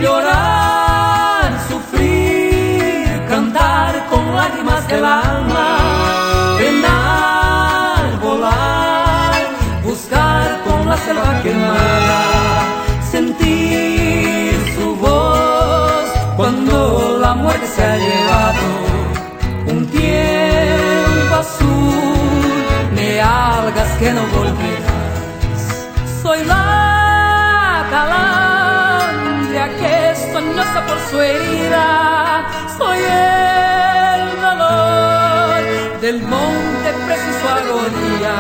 Llorar, sufrir, cantar con lágrimas del alma, penar, volar, buscar con la selva quemada, sentir su voz cuando la muerte se ha llevado un tiempo azul de algas que no volverás. Soy la calandria que soñosa por su herida, soy el dolor del monte preso en su agonía,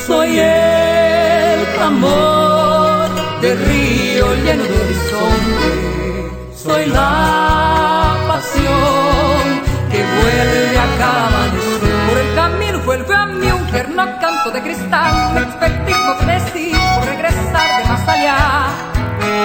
soy el clamor del río lleno de horizonte, soy la pasión que vuelve a cada amanecer. Por el camino vuelve a mí un tierno canto de cristal, expectativo frenesí por regresar de más allá.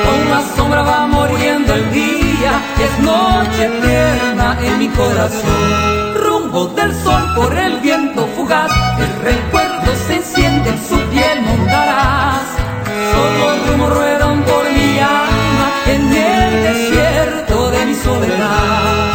Con la sombra va muriendo el día y es noche eterna en mi corazón. Rumbo del sol por el viento fugaz, el recuerdo se enciende en su piel, montarás. Solo rumos ruedan por mi alma en el desierto de mi soledad.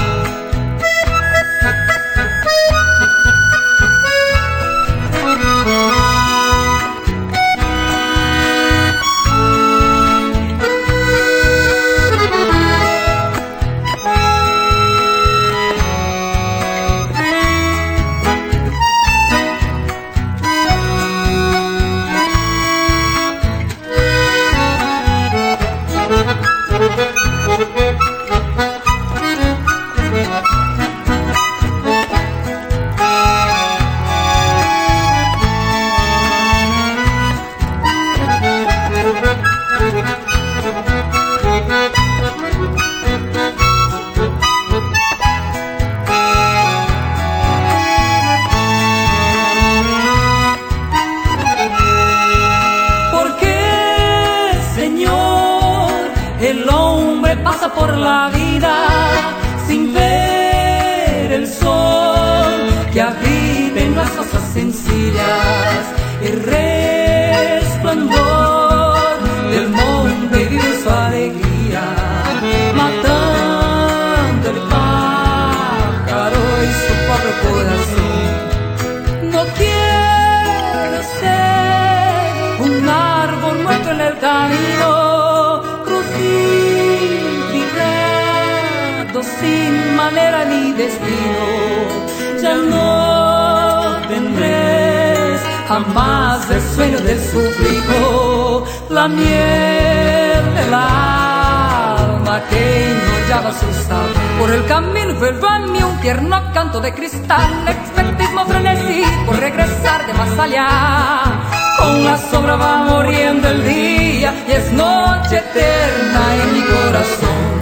El hombre pasa por la vida sin ver el sol que habita en las cosas sencillas. El resplandor del monte vive su alegría, matando el pájaro y su pobre corazón. No quiero ser un árbol muerto en el camino, sin manera ni destino. Ya no tendré jamás el sueño del sufrido, la miel del alma que enrollaba su sabor. Por el camino vuelve a mí un tierno canto de cristal, expectismo frenesí por regresar de más allá. Con la sombra va muriendo el día y es noche eterna en mi corazón.